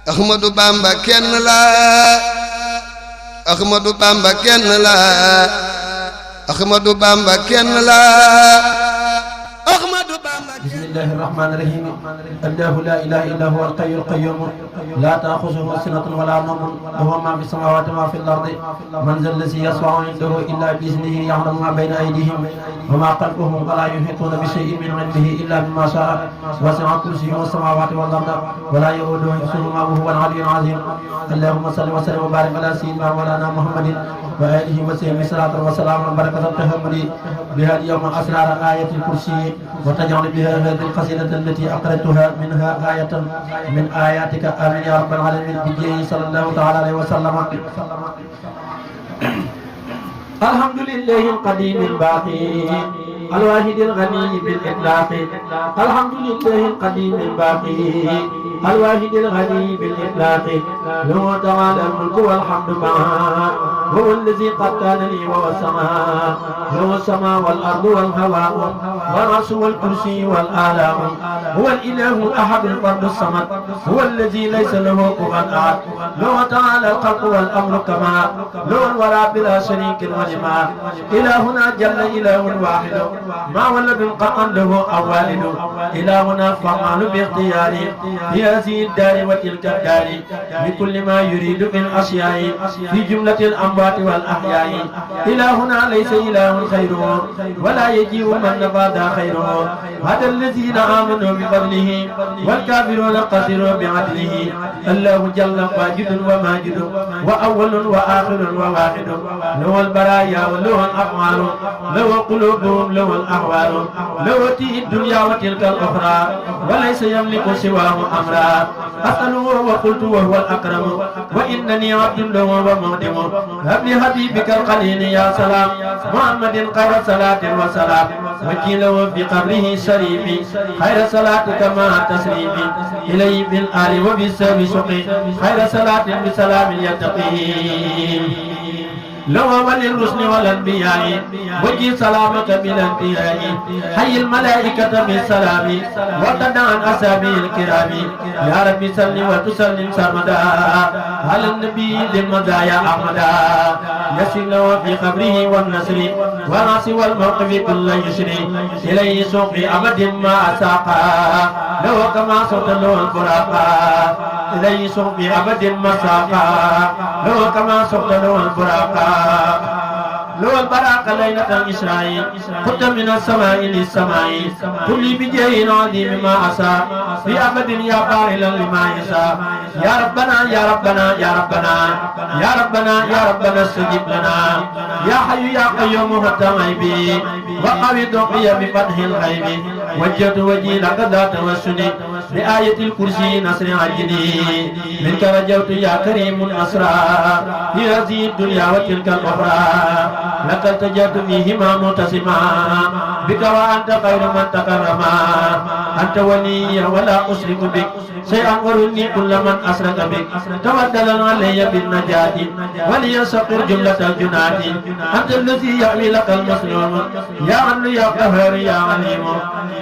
Ahmadou Bamba kenn la Ahmadou Bamba kenn la Ahmadou Bamba kenn la Ahmadou Bamba. Bismillahir Rahmanir Rahim. Allahu la ilaha illa huwa al-hayyul qayyum la ta'khudhuhu sinatun wa la nawm lahu ma fis samawati wa ma fil ardi man dhal ladhi yashfa'u 'indahu illa bi idhnihi ya'lamu ma bayna aydihim wa ma khalfahum wa la yuhituna bi shay'in min 'ilmihi illa bima sha'a wasi'a kursiyyuhu as-samawati wal arda wa la ya'uduhu hifdhuhuma wa huwa al-'aliyyul 'azim. Allahumma salli wa sallim wa barik ala sayyidina wa lana Muhammadin wa alihi wa sahbihi salatan wa salaman wa barakatan tahammudi biha al-yawma asrar ayatil kursi wa taj'al biha هذه القصيدة التي أقرأتها منها آية من آياتك آمين يا رب العالمين بجاه صلى الله تعالى عليه وسلم. الحمد لله القديم الباقي الواحد الغني بالإطلاق. الحمد لله القديم الباقي الواحد الغني بالإطلاق. له تعالى الملك والحمد معه هو الذي قد كان لي وهو السماء له السماء والأرض والهواء والعرش والكرسي والآلام. هو الإله الأحد الفرد الصمد هو الذي ليس له كفوا أحد. له تعالى الخلق والأمر كما له الورى بلا شريك ولما. إلهنا جل إله واحد ما ولد قد له أو والد. إلهنا فعال باختياره في هذه الدار وتلك الدار بكل ما يريد من أشياء في جملة الأموات والأحياء. إلهنا ليس إله خيره ولا يجيء من نفاد خيره. هذا الذين آمنوا بفضله والكافرون قصروا بعدله. الله جل واجد وماجد وأول وآخر وواحد. له البرايا وله الأفعال له قلوبهم له الأحوال. له تي الدنيا وتلك الأخرى وليس يملك سواه أمرا. أسأله وقلت وهو الأكرم وإنني عبد له ومخدم. هب لي حبيبك القليل يا سلام محمد خير صلاة وسلام. وكيله في قبره الشريف خير صلاتك مع التسليم. إليه بالآل وبالسلام سقي خير صلاة بسلام يتقي. لو وللرسل والأنبياء وجي سلامك بالأنبياء. حي الملائكة بالسلام وتدع عن أصحابه الكرام. يا رب صل وتسلم سرمدا على النبي للمزايا أحمدا. يسر له في قبره والنسر والعص والموقف كل يسر. إليه سوق أبد ما أساقا لو كما صوت له الفراقا. إليه سوق أبد ما ساقا لو كما صوت له الفراقا. لو البراق ليلة الإسراء قد من السماء للسماء كل بجاه عظيم ما عسى في أبد يا فاعلا لما يشاء. يا ربنا يا ربنا يا ربنا يا ربنا يا ربنا استجب لنا. يا حي يا قيوم حتى غيبي وقوي ضوئي بفتح الغيب. وجهت وجهي لك ذات توسلي بآية الكرسي نصر عجلي. منك رجوت يا كريم الأسرى في هذه الدنيا وتلك الأخرى. لك التجأت فيهما متسما بك وأنت خير من تكرما. أنت ولي ولا أشرك بك شيئا ورني كل من أشرك بك. توكلا علي بالنجاة وليسقر جملة الجنات. أنت الذي يأوي لك المسلوم يا عن يا قهر يا عليم.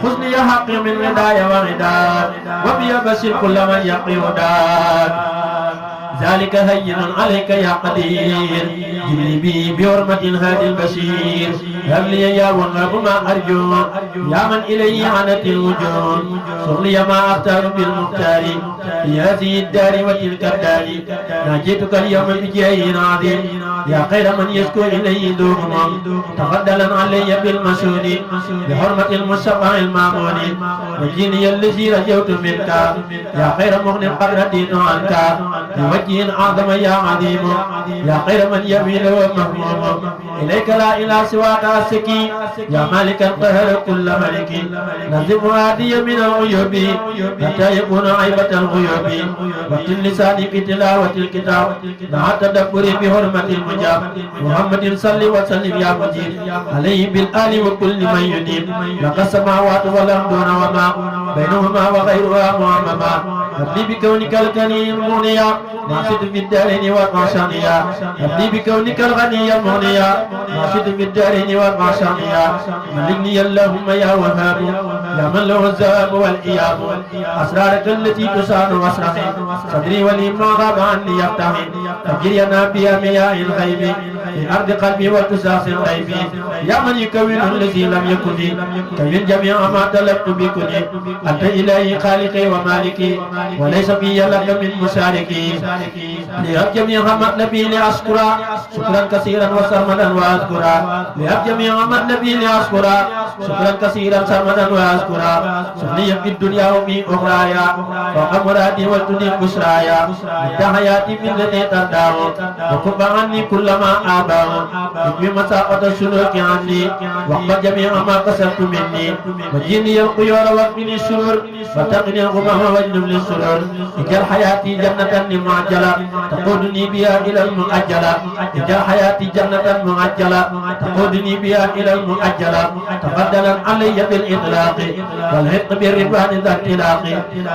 حسني يا حق من ردايا وغداء وبي بشر كل من يقي هداك. ذلك هين عليك يا قدير جبري بي بحرمة هادي البشير. هب لي يا وهاب ما أرجو يا من إليه عنت الوجود. صلي ما أختار بالمختار في هذه الدار وتلك الدار. ناجيتك اليوم بجاه عظيم يا خير من يشكو إليه دوم. تفضلا علي بالمسؤول بحرمة المصطفى المامون. وجيني الذي رجوت منك يا خير مغن قد رديت عنك. بوجه أعظم يا عظيم يا خير من يميل ومهموم. إليك لا إله سواك السكي يا مالك القهر كل ملك. نظم هادي من العيوب حتى يكون عيبة الغيوب. وكل لساني في تلاوة الكتاب مع التدبر بحرمة المجاب. محمد صل وسلم يا مجيب عليه بالآل وكل من ينيب. لك السماوات والأرض وما بينهما وغيرها معمما. هب بكونك الكريم المغنيا ناشد في الدارين والمعشانيا. هب بكونك الغني المغنيا ناشد في الدارين والمعشانيا. ملكني اللهم يا وهاب يا من له الذهب والإياب أسرارك التي تسان واسرحي صدري ولي ما غاب عني يفتحي فجرينا بها مياه الغيب في أرض قلبي وتساس الغيب يا من يكون الذي لم يكن كون جميع ما طلبت بكني أنت إلهي خالقي ومالكي وليس في لك من مشاركي لأب جميع مطلبي لأشكرا شكرا كثيرا وسرمدا وأذكرا لأب جميع مطلبي لأشكرا شكرا كثيرا سرمدا وأذكرا سخني في الدنيا وفي أخرايا فوق مرادي والدنيا بشرايا انت حياتي من الذي ترداه وكف عني كل ما آباه اكفي مساقة السلوك عني وقف جميع ما كسبت مني وجيني القيور واكفني الشرور وتقني الغمام واجلب للسرور اجعل حياتي جنة معجلة تقودني بها إلى المؤجلة اجعل حياتي جنة معجلة تقودني بها إلى المؤجلة تفضلا علي بالإطلاق والحق بالرضوان ذا الطلاق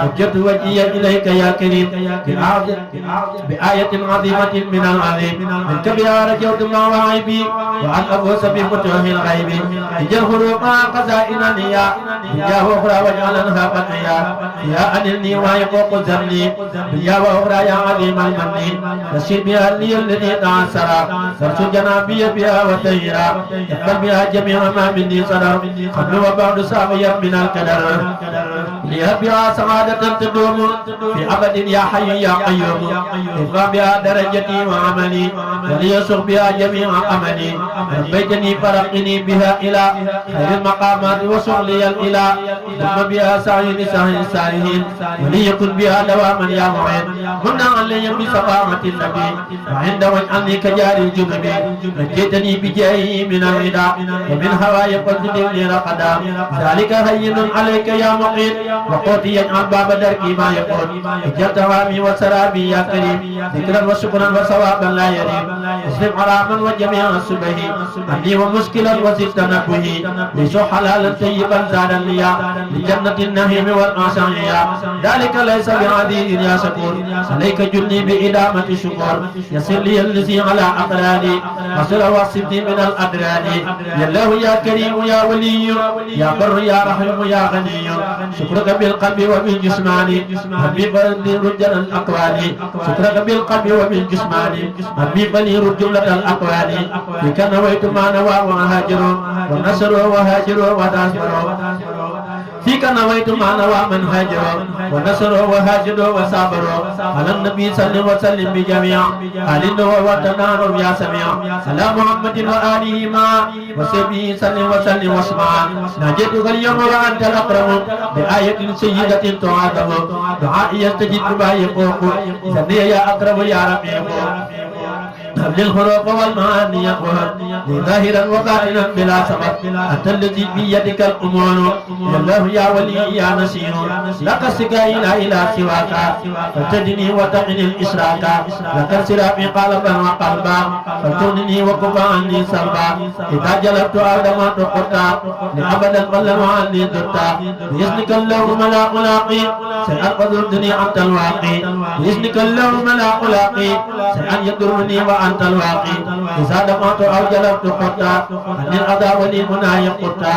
وجهت وجهي إليك يا كريم بآية عظيمة من العظيم منك بها رجوت مواهبي وعن أفوز بفتوح الغيب اجعل حروفها خزائن النية بجاه أخرى واجعلنها فتيا يا أنلني ويقوق ذنبي بيا وأخرى يا عظيم المن يسير بها لي الذي تعسر فرس جنابي بها وتهيرا يقبل بها جميع ما مني صدر قبل وبعد ساميا من الكدر ليهب بها سعادة تدوم في أبد يا حي يا قيوم ارفع بها درجتي وعملي وليسر بها جميع أملي ربيتني فرقني بها إلى خير المقامات وشغلي الإله ثم بها سعي لسهل السائلين وليكن بها دواما يا معين منا علي بصفاعة النبي وعند وجعلني كجار الجنب نجيتني بجاهه من الرداء ومن هواي قلت لي رقدا ذلك هين عليك يا مقيم وقوتي يجعل باب دركي ما يقول اجعل توامي وسرابي يا كريم ذكرا وشكرا وثوابا لا يريم اسلم حراما وجميع السبه عني ومشكلا وزد تنبهي ليس حلالا طيبا زادا ليا لجنة النهيم والمعصية ذلك ليس بعزيز يا شكور عليك جلني بإدامة الشكر يسر لي الذي على أقراني وصل وصفتي من الأدران يا الله يا كريم يا ولي يا بر يا رحيم يا غني شكرك بالقلب وبالجسمان ربي بني رجل الأقوال شكرك بالقلب وبالجسمان ربي بني رجل الأقوال بك نويت ما نوى وهاجر ونصر وهاجر وتصبر فيك نويت ما نوى من هاجر ونصر وهاجر وصابر على النبي صلى وسلم بجميع آل وتنار يا سميع على محمد وآله ما وسبه صلى وسلم واسمع نجدك اليوم وأنت الأكرم بآية سيدة تعاتب دعائي يستجيب ما يقوق سني يا أقرب يا رقيب للخروق والمعاني يقوها ظاهرا وباطنا بلا سبب أنت الذي بيدك الأمور يا الله يا ولي يا نسير لك السكائن إلى سواك فتجني وتقني الإشراك لك السراب قلبا وقلبا فتغنني وكفى عني سلبا إذا جلبت آدم تقطع لأبدا قلب عني ضدتا بإذنك اللهم لا ألاقي سيأخذ الدنيا أنت الواقي بإذنك اللهم لا ألاقي سيأن يدرني وأنت الواقي إذا دمعت أو جلبت قطع أن الأذى وليمنا يقطع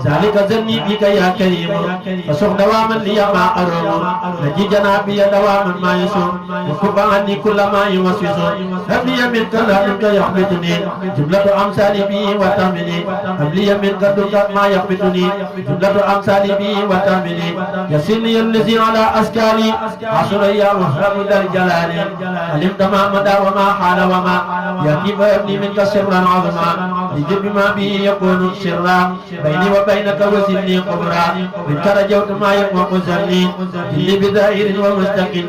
ذلك ذني بك يا كريم فسق دواما لي ما أروم نجي جنابي دواما ما يسوم وكف عني كل ما يوسوس هب لي منك لأنك يحبطني جملة أمثالي بي وتامني هب لي منك دك ما يحبطني جملة أمثالي بي وتامني يسر لي الذي على أسكالي عصر يا وهرب ذا الجلال علمت ما مدى وما حال وما يأتي فيبني منك سرا عظما لجب ما به يكون سرا بيني وبينك وزني قبرا منك رجوت ما يقوم زني إلي بذائر ومستقني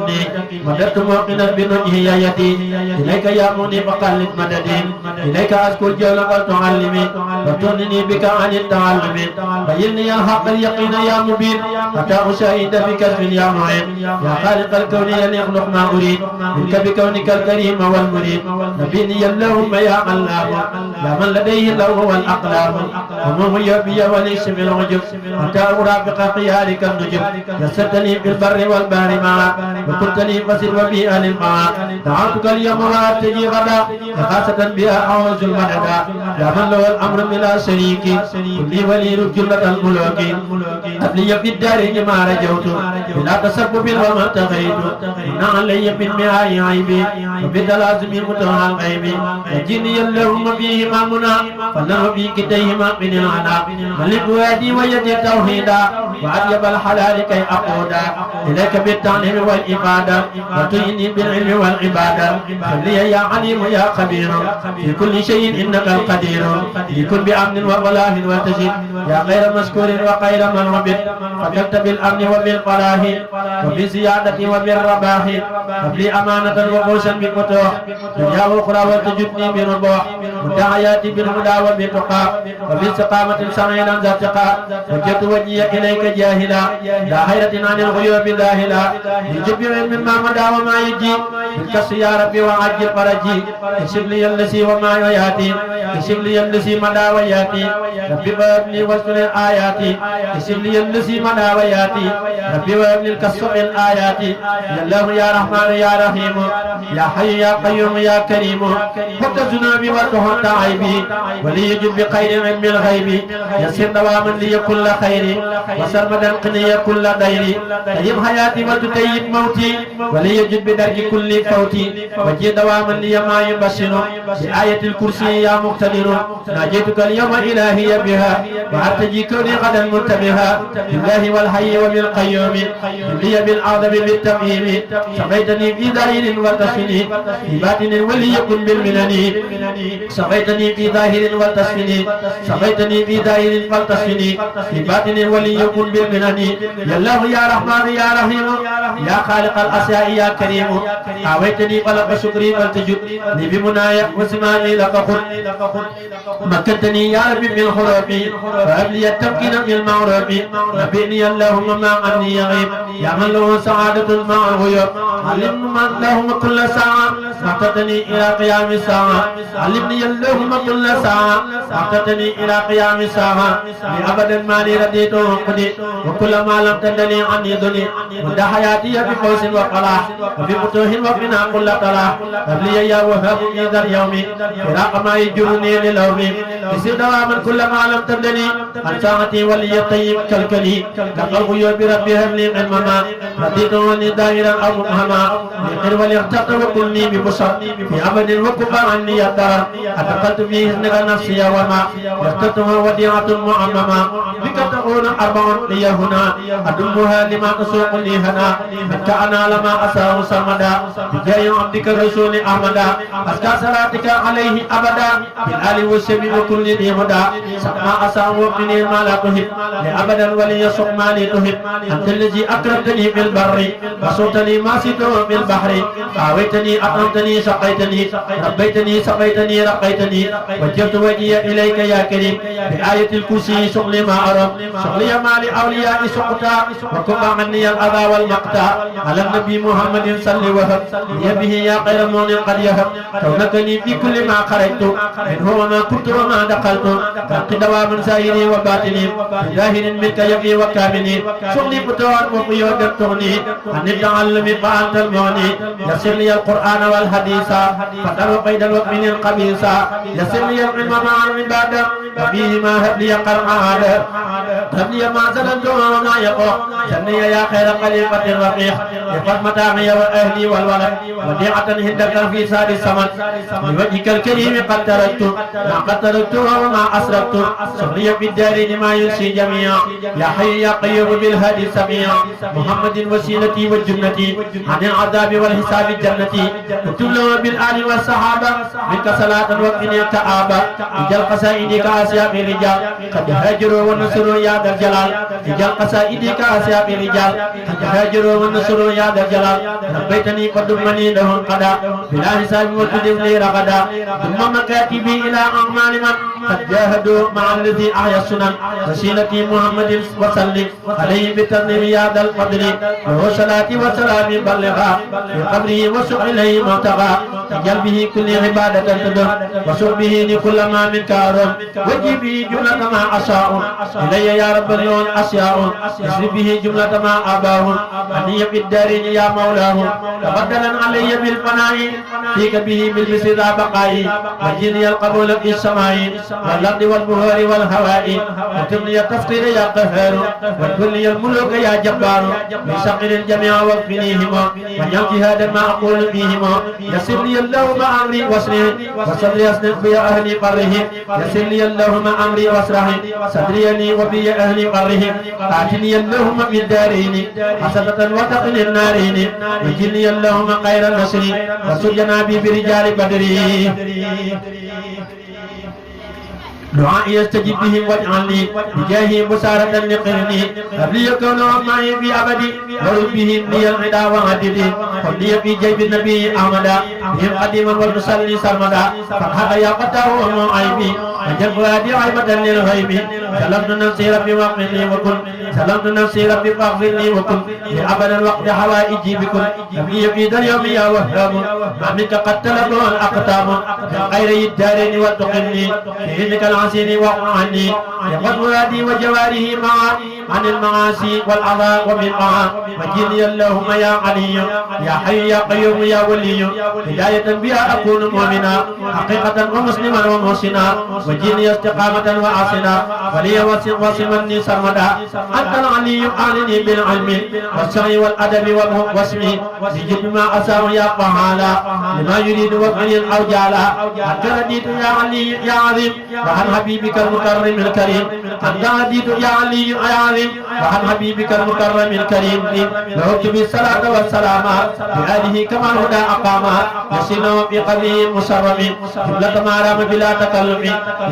مددت موقنا بنجه يدي إليك يا مني فقلت مددي إليك أشكو الجول والتعلمي وتغنني بك عن التعلم بيني الحق اليقين يا مبين حتى أشاهد بكشف يا معين يا خالق الكون يخلق ما أريد منك بكونك الكريم والمريد نبيني اللهم يا علام يا من لديه اللوح والأقلام ومن يبي وليس بالعجب أنت أرافق خيارك النجب يسرتني بالبر والبحر معا وكنت لي فسد وفي أهل الماء دعوتك اليوم وأتجي غدا خاصة بها أعوذ المدد يا من له الأمر بلا شريك كل ولي جملة الملوك أبلي في الدارين ما رجوت بلا تسبب وما ابتغيت إن علي من مئة عيبي وبدلازم متوى الغيب يجيني اللهم فيهما منى فله في كتيهما من العنى ملك وادي ويدي توحيدا وأجب الحلال كي أقودا إليك بالتعليم والإفادة وتعيني بالعلم والعبادة خلي يا عليم يا خبير في كل شيء إنك القدير لكل بأمن وفلاح وتجد يا غير مشكور وخير من عبد فجدت بالأمن وبالفلاح وبالزيادة وبالرباح وبلي أمانة وفوزا بالفتوح دنيا وأخرى وتجدني بربوح ودعياتي بالهدى وبالتقى وباستقامة سعيدا ذاتقى وجدت وجهي إليك جاهلا لا حيرة عن الغيوب ذاهلا يجب مما مدى وما يجي بالكس يا ربي وعجل فرجي يشف لي الذي وما ياتي يشف لي الذي مدى وياتي ربي وابني واذكر آياتي يشف لي الذي مدى وياتي ربي وابني الكسر الآيات يا الله يا رحمن يا رحيم يا حي يا قيوم يا كريم حط ذنوبي وتحط عيبي وليجب بخير علم الغيب يسر دواما لي كل خير وسرمدا قني كل دير طيب حياتي وتطيب موتي وليجب بدرج كل فوتي وجي دواما لي ما يبشر بآية الكرسي يا مقتدر ناجيتك اليوم إلهي بها وأرتجي كوني غدا منتبها بالله والحي وبالقيوم لي بالعظم بالتمييم سقيتني في ظاهر وتسفني في باطن وليكن بالمنن سقيتني في ظاهر وتسفني سقيتني في ظاهر فلتسفني في باطن وليكن بالمنن يا الله يا رحمن يا رحيم يا خالق الأشياء يا كريم أويتني فلق شكري فلتجد لي بمنايا وسماني لك خذ مكنتني يا ربي من خرابي فهب لي التمكين من المعروف نبئني اللهم ما عني يغيب يا من له سعادة مع الغيوب علمني من لهم كل ساعة اعتدني إلى قيام الساعة علمني اللهم كل ساعة اعتدني إلى قيام الساعة لأبدا ما لي رديت وقدي وكل ما لم تدني عني دني مد حياتي بفوز وفلاح وبفتوح وقنا كل طلاح قبلي يا وهاب في ذا اليوم فراق ما يجرني للوم يسير دواما كل ما لم تدني عن ساعتي ولي الطيب كالكلي لقى الغيوب بربي هب لي علمما رديت وني دائرا أو مبهما يقر وليغتق وكلني ببشر في أبد وكفى عني الدار أتقلت فيه إنك نفسي وما يختتها وديعة معمما بك تكون أربع لي هنا أدمها لما تسوق لي هنا منك أنا لما أساه سرمدا بجاي عبدك الرسول أحمدا أزكى صلاتك عليه أبدا بالآل والسبي وكل ذي هدى سقما أساه وقني ما لا تهب لأبدا ولي يسق ما لي تهب أنت الذي أكرمتني في البر وصوتني ما سيته في البحر آويتني أكرمتني سقيتني ربيتني سقيتني رقيتني وجهت وجهي إليك يا كريم بآية الكرسي شغلي ما أرم شغلي ما لأولياء سقطا وكفى عني الأذى والمقتا على النبي محمد صلى وهب لي به يا خير مون قد يهب كونكني في كل ما خرجت منه وما كنت وما دخلت تلق دوام سائري وباطني ظاهر منك يبي وكامني شغلي فتوى وقيود تغني عن التعلم فأنت المغني يسر لي القرآن والحديث فتر قيد الوكمن القبيس يسر لي العلم مع العبادة وفيهما هب لي قرآن هب لي ما زلت وما يقع سني يا خير خليفة الرقيق يفض متاعي وأهلي والولد وديعة هدك في سار السمن بوجهك الكريم قد تركت ما قد تركت وما أسرقت سري في الدارين ما ينسي جميعا يا حي يا قيوم بالهادي السميع محمد وسيلتي وجنتي عن العذاب والحساب الجنة اكتب له بالآل والصحابة منك صلاة وقني كآبة رجال قصائد كأسياق الرجال قد هاجروا ونصروا يا ذا الجلال اجعل قصائدي كأسياب الرجال هاجروا ونصروا يا ذا الجلال ربيتني فضمني له القضاء بلا حساب وتدم لي رغدا ثم مكاتبي إلى أعمال من قد جاهدوا مع الذي أحيا السنن وسيلتي محمد وسلم عليه بالترنيم يا ذا الفضل له صلاة وسلام بلغا في قبره وسق إليه مرتغى اجعل به كل عبادة تدم وسق به لكل ما من كارم وجي به جملة ما أشاء إلي يا رب اليوم أشياء يسري به جملة ما أباه أني في الدارين يا مولاه تفضلا علي بالفناء فيك به بالمثل ذا بقائي وجني القبول في السماء والأرض والبهور والهواء وتمني التفقير يا قهار وكل الملوك يا جبار بسقر الجميع واكفنيهم وجل جهادا ما أقول فيهم يسر لي اللهم أمري واسره وصلي أسنق بي أهلي قره يسر لي اللهم أمري واسره صدريني وبي أهلي قره أعتني اللهم بالدارين حسنة وتقل النارين وجلني اللهم خير النصر وسجنا بي برجال بدري دعائي يستجيب بهم واجعلني بجاهي مسارة لقرني قبلي كونهم معي في أبدي ورد بهم لي العدا وعددي قبلي في جيب النبي أحمدا بهم قديما والمصلي سرمدا فالحق يا قطع ومعيبي وجل فؤادي عيبة للغيب سلمت نفسي ربي واغفر لي وكن سلمت نفسي ربي فاغفر لي وكن لأبد الوقت حوائجي بكن قبلي في ذا اليوم يا وهاب ما منك قد طلبوا الأقدام غير الدارين وتقني بإذنك العسير وعني يقض مرادي وجواره معا عن المعاصي والعطاء وبالقاع وجيني اللهم يا علي يا حي يا قيوم يا ولي هداية بها أكون مؤمنا حقيقة ومسلما ومحسنا وجيني استقامة وعاصنا ولي وصمني سرمدا أنت العلي أعلني بالعلم والسعي والأدب والوسم لجد ما أساء يا قهالا لما يريد وفعل الأوجالا أنت رديت يا علي يا عظيم وعن حبيبك المكرم الكريم أنت رديت يا علي يا عظيم وعن حبيبك المكرم الكريم لوت بالصلاة والسلام بآله كما الهدى أقاما يسلوا في قبره مسرم جملة ما رام بلا تكلم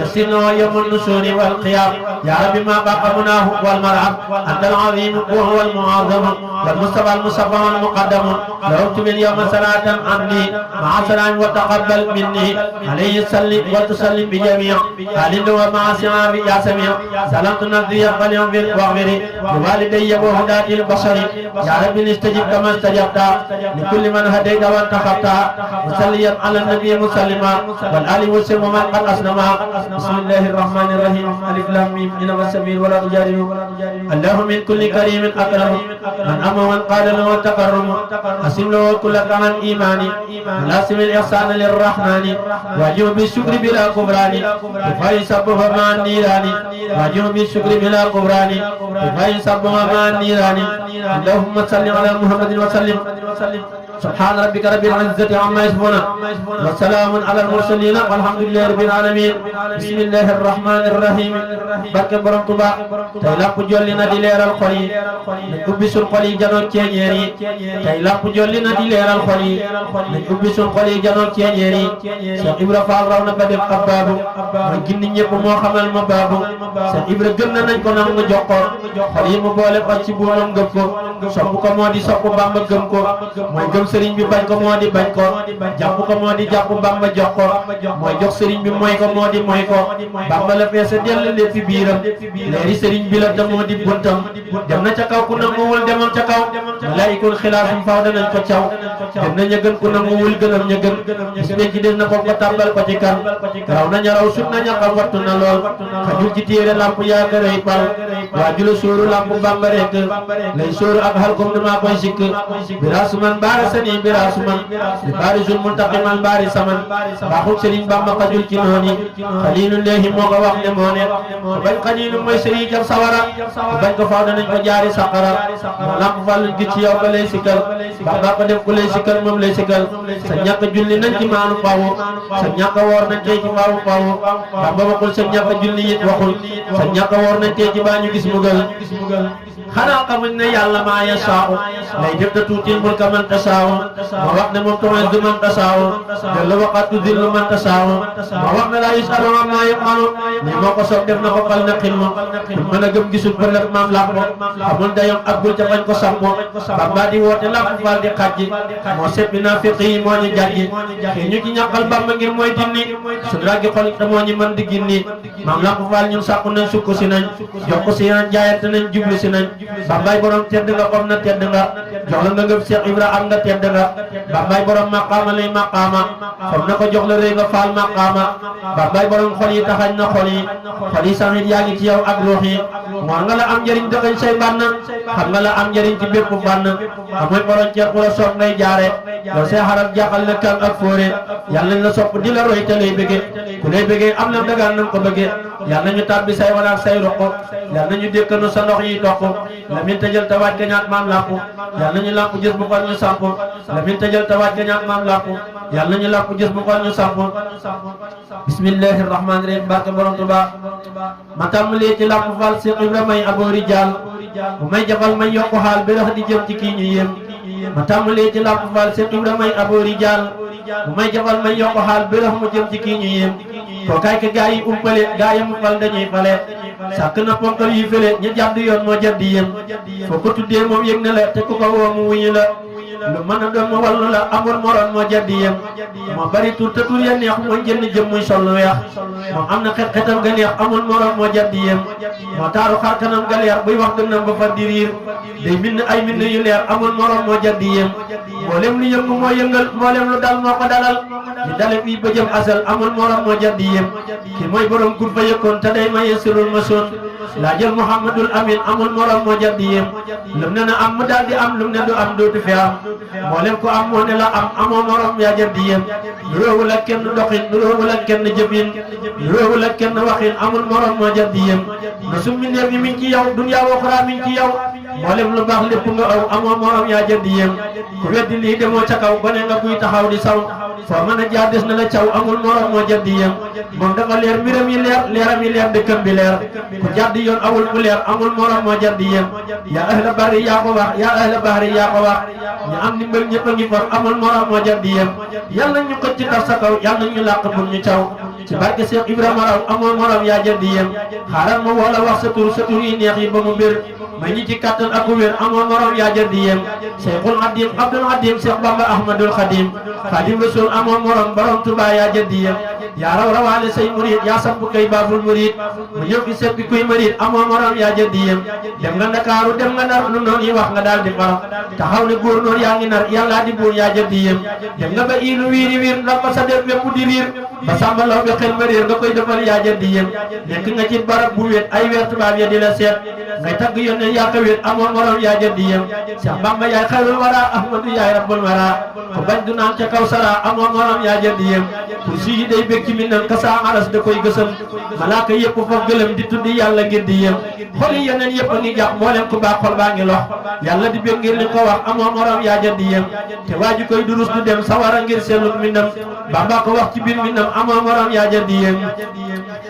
يسلوا يوم النشور والقيام يا رب ما بقى مناه والمرعب أنت العظيم وهو المعظم والمصطفى المصطفى والمقدم لوت باليوم صلاة عني مع سلام وتقبل مني عليه السلم وتسلم بجميع آل ومع سعاب يا سميع سلامت نفسي فاليوم واغفري لوالدي وهداة البشر يا رب استجب كما استجبت لكل من هديت وانتخبت وصليا على النبي مسلما والآل وسلم ومن قد أسلما بسم الله الرحمن الرحيم ألف لام ميم إنما السبيل ولا تجادلوا الله من كل كريم أكرم من أمر من قال له تكرم أسم له كل كمان إيماني ولاسم الإحسان للرحمن واجب بالشكر بلا كفران كفاية سبه مع النيران واجب بالشكر بلا كفران كفاية سبه مع النيران اللهم صل على محمد وسلم سبحان ربك رب العزة عما يصفون وسلام على المرسلين والحمد لله رب العالمين بسم الله الرحمن الرحيم barke borom Tuuba tey lamp jolli na di leeral xol yi nañ ubbi sun xol yi janoog ceeñeer yi tey lamp jolli na di leeral xol yi nañ ubbi sun xol yi janoog ceeñeer yi Cheikh Ibra Fall raw na ba def ab baabu ma gindi ñëpp moo xamal ma baabu Cheikh Ibra gëm na nañ ko nam nga jox ko xol yi mu boole ko ci buumam gëm ko sopp ko moo di sopp Bamba gëm ko mooy gëm sëriñ bi bañ ko moo di bañ ko jàpp ko moo di jàpp Bamba jox ko mooy jox sëriñ bi mooy ko moo di mooy ko Bamba la feese dell lépp biiram leeri sëriñ bi la te moo di buntam dem na ca kaw ku nanguwul demal ca kaw malaayikul xilaasum faaw danañ ko caw dem na ña gën ku nanguwul gënam ña gën gis ne ci des na ko ba tàmbal ko ci kan raw na ña raw sut na ña xam wattu na lool xajul ci téere lamp yaa ko rëy pal waaju la sóoru lamp Bamba rek lay sóoru ak xal kom dama koy sikk birasuman baara sani birasuman li barisul muntaqiman baari saman baaxul sëriñ Bamba xajul ci nooni xalilullahi moo ko wax ne moo ne bañ xalilu mooy sëriñ jam sawara bañ ko faaw danañ ko jaari saqara lamp fàllu gi ci yow ba lay sikkal Bamba ko def ku lay sikkal moom lay sikkal sa ñàkk julli nañ ci maanu paawu sa ñàkk woor nañ tey ci maawu paawu Bamba waxul sa ñàkk julli it waxul sa ñàkk woor nañ tey ci baa ñu gis mugal xanaa xamuñ ne yàlla maa yashaa'u lay def da tuutil mulka man tashaa'u tasaaw ma wax ne moom tu'izzu man tasaaw dellu waxaat tudillu man tasaaw ma wax ne laa yus'alu ammaa yaf'alu ni moo ko soob def na ko fal na xilmu mën a gëm gisul ba lépp maam làmp amul dayam agul ca fañ ko sampo Bamba di woote làmp faal di xajji moo seppi naafiq yi moo ñu jàjji te ñu ci ñàkkal Bamba ngir mooy dinni su dragi xol te moo ñu mën di ginni maam làmp faal ñun sàkku nañ sukk si nañ jox ko si nañ jaayante nañ jublu si nañ Bambaay borom tedd nga xam na tedd nga jox la nga ngëb Cheikh Ibra am nga tedd nga Bambaay borom maqaama lay maqaama xam na ko jox la rëy nga faal maqaama Bambaay borom xol yi taxañ na xol yi saxit yaa ngi ci yow ak ruux yi moo nga la am njëriñ dëggañ say bànn xam nga la am njëriñ ci bépp fànn amuy borom ceeb ku la soog ngay jaare yow say xarab jàqal na kan ak fóore yàlla nañ la sopp di la roy te lay bëgge ku lay bëggee am na dagaan nañ ko bëgge yàlla nañu tàbbi say walaak say roq yàlla nañu dékkanu sa ndox yi toq lamin tëjël ta waaj ka ñaat maam làpp yàlla nañu làpp gis bu xol ñu samp lamin tëjël ta waaj ka ñaat maam làpp yàlla nañu làpp gis bu xol ñu samp bismillahir rahmanir rahim barke borom Tuubaa ma tàmbalee ci làpp faal Cheikh Ibra may aboori jaal bu may jafal may yokku xaal bi rax di jëm ci kii ñu yéem ma tàmbalee ci làpp faal Cheikh Ibra may aboori jaal bu may jafal may yokku xaal bi rax mu jëm ci kii ñu yéem ko kay ka gaa yi umpale gaa yi mu fal dañuy fale sàkk na ponkal yi fële ñu jàdd yoon moo jàdd yéem foo ko tuddee moom yëg na la te ku ko woo mu wuyu la lu mën a doon ma wallu la amul moroon moo jàdd yéem moo bari tur te tur ya neex mooy jënn jëm muy sol lu weex moom am na xet-xetam ga neex amul moroon moo jàdd yéem moo taaru xar kanam ga leer buy wax dënnam ba fa di riir day mbind ay mbind yu leer amul moroon moo jàdd yéem mboolem lu yëngu moo yëngal mboolem lu dal moo ko dalal ñu dale fii ba jëm asal amul moroon moo jàdd yéem ki mooy borom kun fa yëkkoon te day maye sirul ma soon laa jël Muhammadul Amin amul moroon moo jàdd yéem lum ne na am mu daal di am lum ne du am dootu fi am mboolem ko am moo ne la am amoo moroom yaa jàdd yéem nuróowul ak kenn doxin nuróowul ak kenn jëfin nuróowul ak kenn waxin amul moroom moo jàdd yéem na summi neef yi mi ngi ci yow dunyaa waxraa mi ngi ci yow mboolem lu baax lépp nga aw amoo moroom yaa jàdd yéem ku weddi lii demoo ca kaw ba ne nga kuy taxaw di saw foo mën a jaar des na la caw amul moroom moo jàdd yéem moom dafa leer mbiram yi leer leeram yi leer dëkkam bi leer ku jàdd yoon awul bu leer amul moroom moo jàdd yéem yaa ahla bahri yaa ko wax yaa ahla bahri yaa ko wax ñu am ndimbal ñëpp a ngi for amul moroom moo jàdd yéem yàlla ñu xëcc ci tax sa kaw yàlla ñu làq bul ñu caw ci barke Cheikh Ibrahima raw amul moroom yaa jàdd yéem xaaral ma wala wax sa tur yi neex yi ba mu mbir may ñi ci kattan ak wér amul moroom yaa jàdd yéem Cheikhul Khadim Abdul Khadim Cheikh Bamba Ahmadul Khadim Khadim Rasul amul moroom borom Tuubaa yaa jàdd yéem yaa raw rawaale say murid yaa samp kay baabul murid mu ñëw fi seet bi kuy murid amul moroom yaa jàdd yéem dem nga Ndakaaru dem nga Ndar lu noon yi wax nga daal di far taxaw ne góor noor yaa ngi nar yàllaa di buur yaa jàdd yéem dem nga ba ilu wiiri wiir ndax ba sa def bépp di riir ba sàmbalaw bi xel ma réer nga koy defal yaa jàdd yéem nekk nga ci barab bu wéet ay weer tubaab ya di la seet ngay tagg yónnee yaa ko wéet amul moroom yaa jàdd yéem Cheikh Bamba yaay xayrul wara Ahmadu yaay rabbul wara ko bañ du naan ca kaw sara amul moroom yaa jàdd yéem kursi yi day bég ci minam kasa aras da koy gësam malaaka yëpp foofu gëlëm di tuddi yàlla ngir di yéem xol yi yeneen yëpp a ngi jàpp mboolem ku baax xol baa ngi lox yàlla di bég ngir li ko wax amoo moroom yaa jàdd yéem te waa ji koy durus du dem sawara ngir sellul minam Bamba ko wax ci biir minam amoo moroom yaa jàdd yéem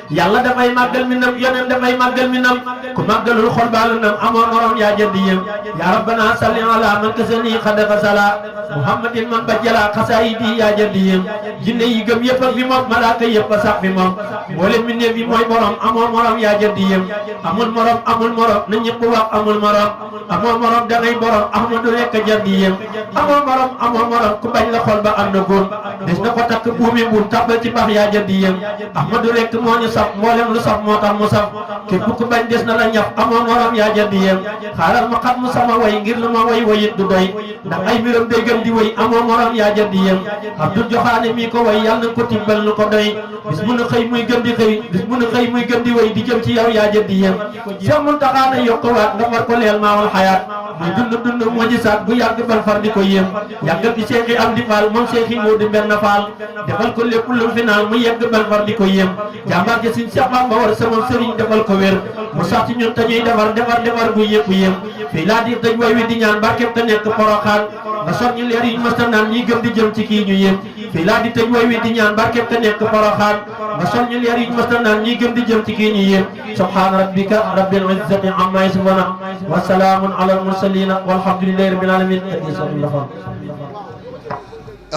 yàlla dafay màggal minam yeneen dafay màggal minam ku màggalul xol baa la nam amoo moroom yaa jàdd yéem ya rabbana salli ala man kasani xadaka sala muhammadin man bajjala xasaayidi yaa jàdd yéem jinne yi gëm yëpp ak fi moom malaaka yëpp a sax fi moom mboolem mi ne bi mooy borom amoo morom yaa jàdd yéem amul morom na ñëpp wax amul morom amoo morom dangay borom ahmadu rekk jàdd yéem amoo morom ku bañ la xol ba am na góor des na ko takk buumi mbuum tàbbal ci bax yaa jàdd yéem ahmadu rekk moo ñu saf mboolem lu saf moo tax mu saf képp ku bañ des na la ñaf amoo morom yaa jàdd yéem xaaral ma xat mu sama way ngir lu ma way wayit du doy ndax ay mbiram day gën di way amoo morom yaa jàdd yéem abdul joxaane mi ko way yàlla na ko tibbal nu ko doy bis mu nu xëy muy gën di xëy bis mu nu xëy muy gën di way di jëm ci yow yaa jàdd yéem Cheikh Muntaxa na yokkuwaat nga war ko leel maawal xayaat muy dund moo gisaat bu yàgg bal far di ko yéem yàggal ci Cheikh yi am di faal moom Cheikh yi moo di benn faal defal ko lépp lu final mu yegg bal far di ko yéem jàmbaar ci suñ Cheikh Bamba war sama sëriñ defal ko wér mu sax ci ñun te ñuy defar bu yëpp yéem fii laa di tëj way wi di ñaan barkeb te nekk Poroxaan nga soog ñu leer yi mësta naan ñi gëm di jëm ci kii ñu yéem fii laa di tëj way wi di ñaan barkeb te nekk Poroxaan nga soog ñu leer yi mësta naan ñi gëm di jëm ci kii ñu yéem subhaana rabbika rabbil izzati amma yasifuna wa salaamun ala al mursalina walhamdulillahi rabbil alamin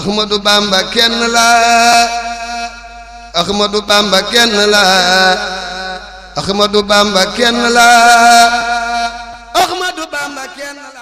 Ahmadu Bamba kenn la Ahmadu Bamba kenn la Ahmadu Bamba kenn la Ahmadu Bamba kenn la